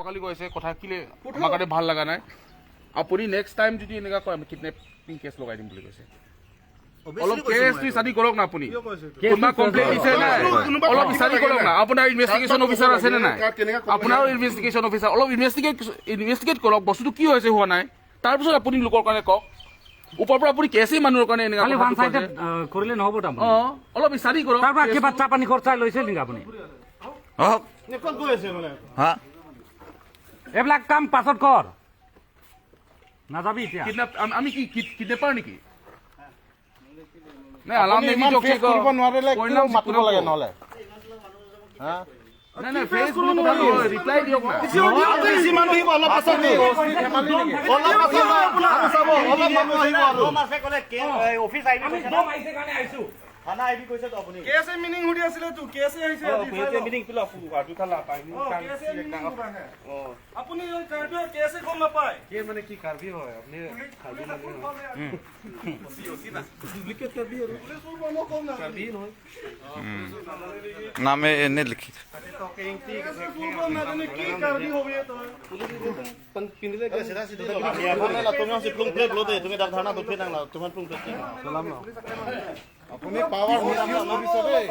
কালি কৈছে কথা কিলে আমাৰ কাৰণে ভাল লগা নাই আপুনি নেক্সট টাইম যদি এনেকা কয় আমি কিডনেপিং কেছ লগাই দিম বুলি কৈছে অলপ কেছটো স্টাডি কৰক না আপুনি কোনোবা কমপ্লেইন দিছে নাই অলপ স্টাডি কৰক না আপোনাৰ ইনভেষ্টিগেশ্যন অফিচাৰ আছে নে নাই আপোনাৰ ইনভেষ্টিগেশ্যন অফিচাৰ অলপ ইনভেষ্টিগেট কৰক বস্তুটো কি হৈছে হোৱা নাই তাৰপিছত আপুনি লোকৰ কাৰণে কওক ওপৰৰ পৰা আপুনি কেছেই মানুহৰ কাৰণে এনেকা খালি ওৱান সাইডেড কৰিলে নহ'ব তাৰমানে অলপ স্টাডি কৰক তাৰ পৰা কিবা চাহ পানী খৰচা লৈছে নেকি আপুনি এইবিলাক কাম পাছত কৰ নাযাবি এতিয়া আমি কি কিডনেপাৰ নেকি নাই আলাম নেকি জকে কৰিব নোৱাৰিলে কিয় মাতিব লাগে নহলে নাই নাই ফেচবুক ৰিপ্লাই দিয়ক না বেছি মানুহ আহিব অলপ পাছত অলপ মানুহ আহিব আৰু মাছে ক'লে অফিচ আহিছে কাৰণে আহিছো খানা আইবি কৈছে তো আপুনি কেছে মিনিং হুডি আছিল তো কেছে আহিছে কেছে মিনিং পিলা আটু খালা পাই কেছে মিনিং আপুনি ওই কারবি কেছে কম না পায় কে মানে কি কারবি হয় আপনি কারবি মানে ওসি না ডুপ্লিকেট কারবি আর পুলিশ বলো কম না কারবি নয় নামে এনে লিখি তো কেংটি কি কারবি হবে তো পুলিশ পিনলে কে সিধা সিধা আমি এখন না তুমি সে প্লুং প্লে ব্লতে তুমি দাগ ধারণা দুফে নাংলা তোমার প্লুং প্লে সালাম না আপুনি পাৱাৰ মিছইউজ কৰিছে দেই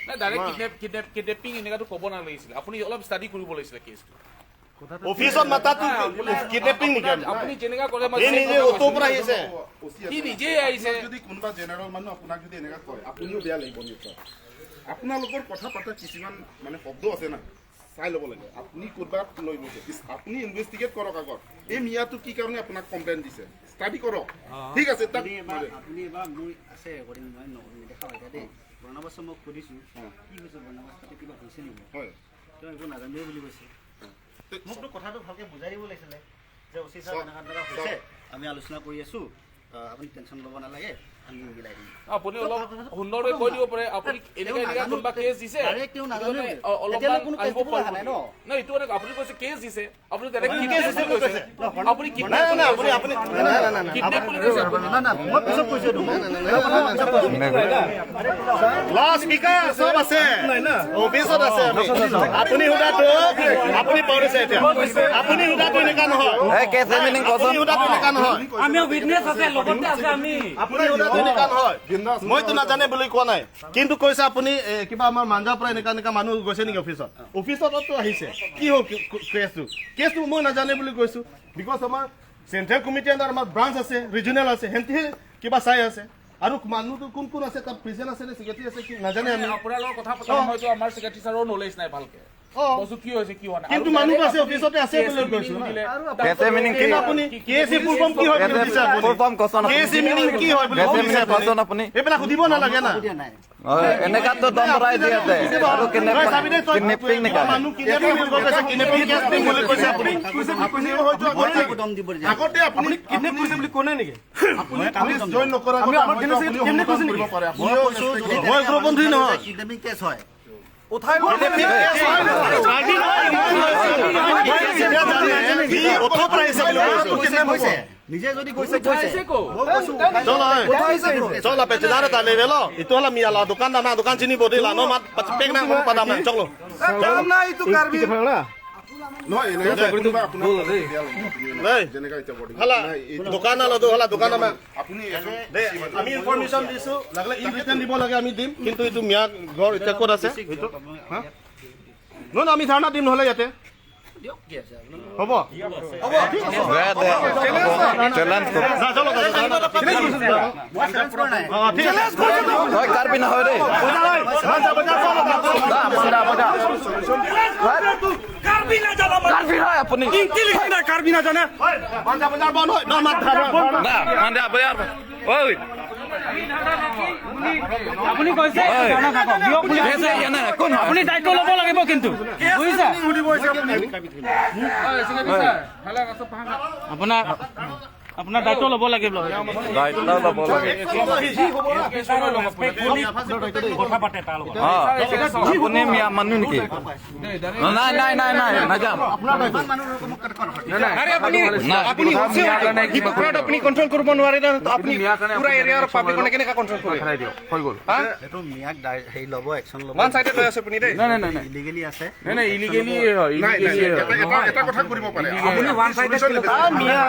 না ডাইৰেক্ট কিডনেপিং এনেকাটো ক'ব নালাগিছিল আপুনি অলপ ষ্টাডি কৰিব লাগিছিল কেছটো অফিসত মাতাটো কিডনেপিং নেকি আপুনি যেনেকা কৰে মই নিজে অটো পৰা আহিছে কি নিজে আহিছে যদি কোনবা জেনাৰেল মানুহ আপোনাক যদি এনেকা কয় আপুনিও বেয়া লাগিব নিশ্চয় আপোনালোকৰ কথা পাতা কিছুমান মানে শব্দ আছে না চাই ল'ব লাগে আপুনি কৰবাত লৈ গৈছে আপুনি ইনভেষ্টিগেট কৰক আগত এই মিয়াটো কি কাৰণে আপোনাক কমপ্লেইন দিছে ষ্টাডি কৰক ঠিক আছে তাক আপুনি এবাৰ মই আছে ৰেকৰ্ডিং মই দেখা পাইছা দেই বৰ্ণাবাস মোক সুধিছোঁ কি হৈছে বৰ্ণাবাসতে কিবা হৈছে নেকি হয় তেওঁ একো নাজানিব বুলি কৈছে মোকতো কথাটো ভালকৈ বুজাই দিব লাগিছিলে যে অচি ছাৰ এনেকুৱা হৈছে আমি আলোচনা কৰি আছোঁ আপুনি টেনশ্যন ল'ব নালাগে আমি মিলাই দিম আপুনি অলপ সুন্দৰকৈ কৈ দিব পাৰে আপুনি এনেকা কোনোবা কেছ দিছে অলপমান আহিব পাৰিব নাই এইটো আপুনি কৈছে কেছ দিছে আপুনি তেনেকৈ কি কেছ দিছে কৈছে আপুনি কিডনেপ আপুনি কিডনেপ বুলি কৈছে না না মই পিছত কৈছোঁ লাষ্ট স্পিকাৰ সব আছে অফিচত আছে আপুনি হুদাটো আপুনি পাউৰিছে এতিয়া আপুনি হুদাটো এনেকা নহয় এই কেছে মিনিং কচোন হুদাটো এনেকা নহয় আমি উইটনেছ আছে লগতে আছে আমি আপুনি হুদাটো এনেকা নহয় মইতো নাজানে বুলি কোৱা নাই কিন্তু কৈছে আপুনি কিবা আমাৰ মাঞ্জাৰ পৰা এনেকা মানুহ গৈছে নেকি অফিচতো আহিছে কি হ'ল কেছটো মই নাজানে বুলি কৈছো বিকজ আমাৰ চেন্ট্ৰেল কমিটি আণ্ডাৰ আমাৰ ব্ৰাঞ্চ আছে ৰিজনেল আছে হেনতে কিবা চাই আছে আৰু মানুহটো কোন কোন আছে তাৰ প্ৰেজেন্ট আছে নে সেক্ৰেটাৰী আছে কি নাজানে আমি আপোনাৰ লগত কথা পাতা হয়তো আমাৰ সেক্ৰেটাৰী ছাৰৰ নলেজ নাই ভালকে বস্তু কি হৈছে কি হোৱা নাই কিন্তু মানুহ আছে অফিচতে আছে বুলি কৈছো কেছে মিনিং কি আপুনি কেছে ফুল ফৰ্ম কি হয় বুলি দিছে আপুনি ফুল ফৰ্ম কচোন কেছে মিনিং কি হয় বুলি কেছে মিনিং কচোন আপুনি এইবিলাক সুধিব নালাগে না এনেকাতো দম ভৰাই দিয়ে আৰু কিডনেপিং নেকা মানুহ কিডনেপিং বুলি কৈছে কিডনেপিং কেছ দিম বুলি কৈছে আপুনি হয়তো আগতে আপুনি কিডনেপ কৰিছে বুলি কোনে নেকি আপুনি পুলিচ জইন নকৰা আমি আমাৰ কিডনেপ কৰিছে নেকি মই কৈছো মই গ্ৰবন্ধী নহয় কিডনেপিং কেছ হয় উঠাই কিডনেপিং কেছ হয় অথৰ পৰা আহিছে বুলি কিডনেপ হৈছে নিজে যদি কৈছে কৈছে চল পেচেদার তালে বেলো ইতো হলা মিয়ালা দোকান না দোকান চিনি বডি লা নো মাত পেক না কোন পাদা না চলো কাম না ইতো কারবি না নো এনেকা কৰি দিবা আপোনাৰ নাই যেনেকা ইটা বডি হলা দোকান আলো হলা দোকান না আপুনি আমি ইনফৰমেশন দিছো লাগলে ইন ৰিটাৰ্ন দিব লাগে আমি দিম কিন্তু ইটো মিয়া ঘৰ ইটা ক'ত আছে ইটো হা নো আমি ধাৰণা দিম নহলে ইয়াতে হ'ব চ্যালেঞ্জ কারবি না হয় রে কারবি না জানা কারবি হয় আপনি কি লিখি না কারবি না জানা পাঞ্জাব বাজার বন্ধ হয় না মাত ধারা না মানে বাজার ওই আপুনি কৈছে জানা থাকক দিয়ক বুলি কেছে এনে কোন আপুনি দায়িত্ব ল'ব লাগিব কিন্তু বুজিছা আপোনাৰ আপোনাৰ দায়িত্ব ল'ব লাগিব দায়িত্ব ল'ব লাগে কথা পাতে তাৰ লগত আপুনি মিয়া মানুহ নেকি নাই নাই নাই নাই নাযাম আপুনি কন্ট্ৰল কৰিব নোৱাৰে না আপুনি পুৰা এৰিয়াৰ পাব্লিক কেনেকা কন্ট্ৰল কৰে হৈ গ'ল এইটো মিয়াক হেৰি ল'ব একশ্যন ল'ব ওৱান সাইডেড হৈ আছে আপুনি দেই নাই নাই নাই ইলিগেলি আছে নাই ইলিগেলি এটা কথা কৰিব পাৰে আপুনি ওৱান সাইডেড মিয়া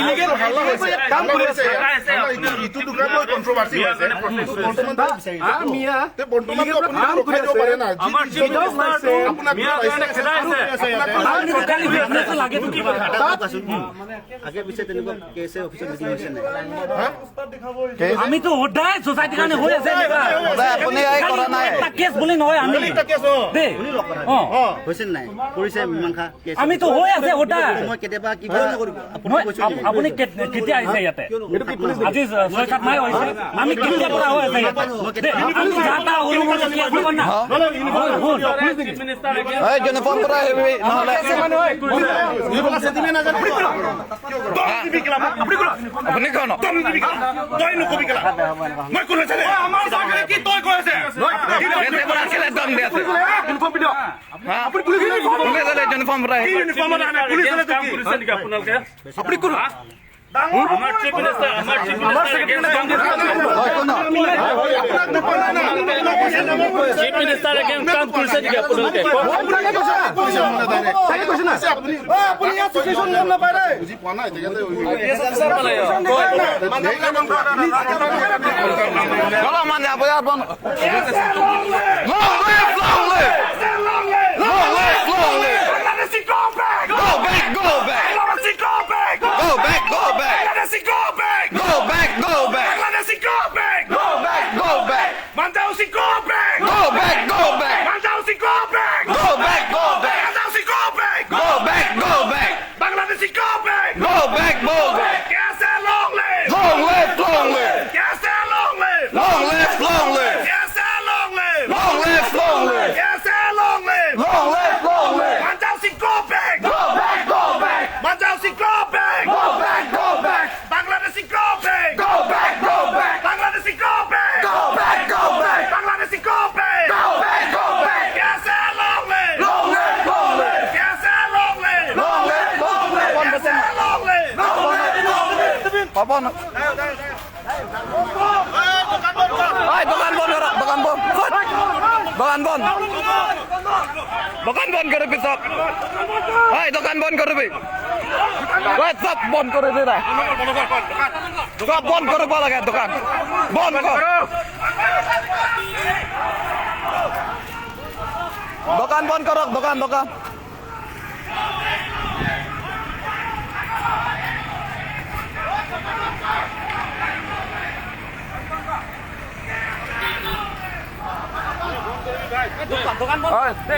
ইলিগেল হাল্লা হৈছে কাম কৰি আছে ইটো দুটাৰ কন্ট্ৰভাৰ্সি হৈছে মিয়া তে বৰ্তমান আপুনি ৰখাই দিব পাৰে না আমাৰ জিডাস আছে আপোনাক মিয়া কাৰণে খেদা আছে লাগে আগে পিছে তেনেকুৱা কেছে অফিচত মিটিং হৈছে নাই আমিতো সদায় সোসাইটিৰ কাৰণে হৈ আছে আপুনি এই কৰা নাই এটা কেছ বুলি নহয় আমি এটা কেছ দেই হৈছে নাই কৰিছে মীমাংসা কেছ আমিতো হৈ আছে সদায় মই কেতিয়াবা কিবা নকৰিব আপুনি কৈছে আপুনি কেতিয়া আহিছে ইয়াতে আজি 6-7 মাহ হৈছে আমি কেতিয়া পৰা হৈ আছে আমি যাতা হলো মানে কি আছে না এই ইউনিফৰ্ম পৰা আহিবি নহ'লে আপুনি কোন তই নকবি কেলা মই কোন আছে আমাৰ চাকৰি কি তই কৈ আছে এতে পৰা কেলে দম দি আছে ইউনিফৰ্ম ভিডিঅ আপুনি পুলিচ ইউনিফৰ্ম পৰা ইউনিফৰ্ম না পুলিচ কাম কৰিছে নেকি আপোনালোকে আপুনি কোন আমাৰ chief minister chief minister against কাম কৰিছে নেকি আপোনালোকে আপুনি ইয়াত চিচুৱেশ্যন গম নাপায় ৰে বুজি পোৱা নাই চলো মানে আপুনি বন Papon. Ay, bagan bon, bagan bon. Bagan bon. Bagan bon করে পিছত। Ay, দোকান বন্ধ করে দিবি। ওই সব বন্ধ করে দে না। সব বন্ধ করব লাগে দোকান। বন্ধ কর। দোকান বন্ধ করো, দোকান।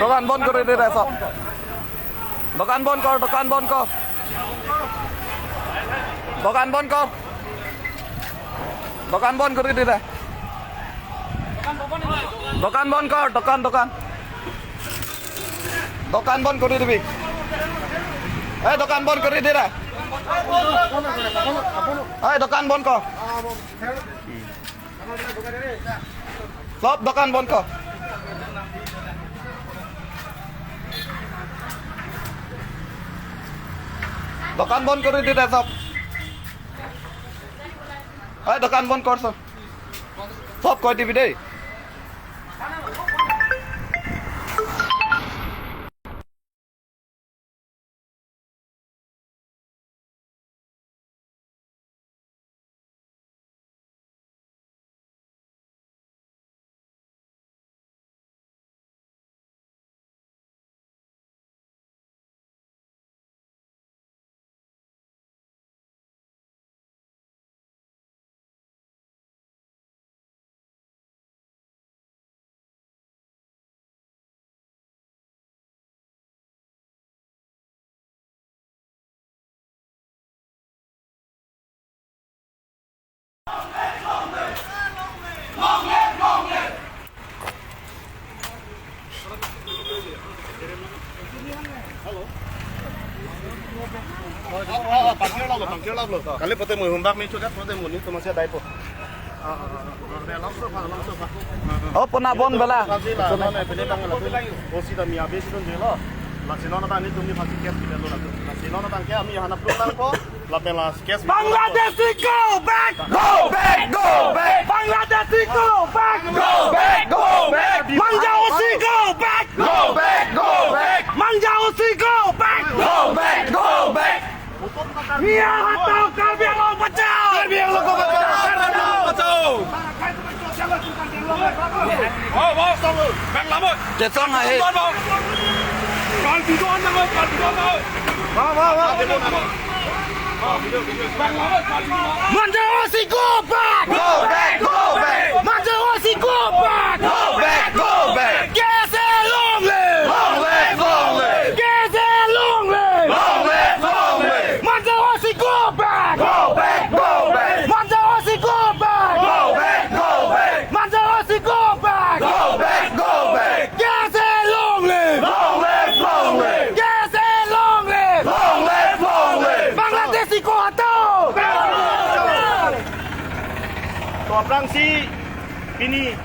দোকান বন্ধ করে দে সব দোকান বন্ধ কর দোকান বন্ধ কর দোকান বন্ধ কর দোকান বন্ধ করে দে দোকান বন্ধ কর দোকান দোকান বন্ধ করে দিবি এই দোকান বন্ধ করে দে এই দোকান বন্ধ কর সব দোকান বন্ধ কর দোকান বন্ধ করে দিতে সব এই দোকান বন্ধ কর সব কই দিবি দেই Kali putih mau humbak nih sudah putih mau nih masih ada itu. Oh, penabon bala. Osi dah miabe sih tu jelo. Laksana tadi tu ni pasti kes kita loh. Laksana tadi kami yang nak pulang ko, lapelas kes. Bangladesh go back. Go back. Go back. Bangladesh go back. Go back. Go back. Manja Osi go back. Go back. Go back. Manja Osi go back. Go back. Go back. Mia hatau Karbiang lo pecah. Karbiang lo pecah. Chết xong rồi. Manja Osi go back. Go back. Go back. Manja Osi go back. Go back. Go back. Yes, long live. Long live. Long live. Yes, long live. Long live. Long live. Manja Osi go back. Go back. Go back. Manja Osi go back. Go back. Go back. Manja Osi go back. Go back. Go back. Yes, long live. Long live. Long live. Yes, long live. Long live. Long live. Bangladesh ko hatau. To Prangsi ini